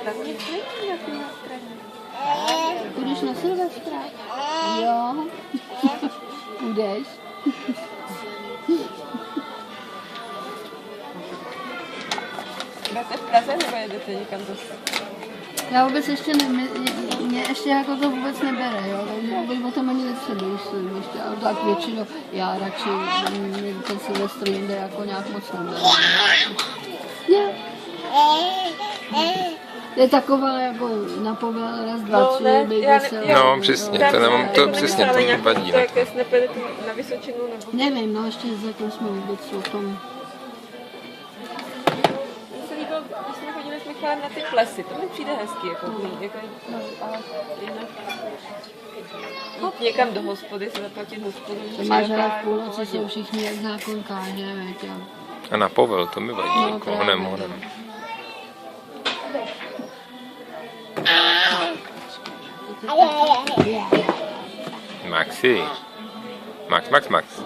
Tam nic není na té straně. Půjdeš na Silvestra? Jo. Půjdeš? Budete v Praze nebo jedete někam zase? Já vůbec ještě mě ještě jako to vůbec nebere, jo, takže vůbec o tom ani nepředuším ještě, ale tak většinou já radši ten Silvestr jinde jako nějak moc nebere. Je taková jako na povel raz, dva, tři, bejde se. No, přesně, to nemám, to přesně, to mi vadí. To jak jestli nepojedete na Vysočinu nebo... Nevím, no ještě jako jsme vůbec o tom. Mně se líbilo, když jsme chodili s Michalem na ty plesy, to mi přijde hezký, jako jako jít někam do hospody, se zaplatit hospodu. To máš, ale v půlnoci jsou všichni jak zákon káže, veď. A na povel, to mi vadí, jako honem. Maxi. Max.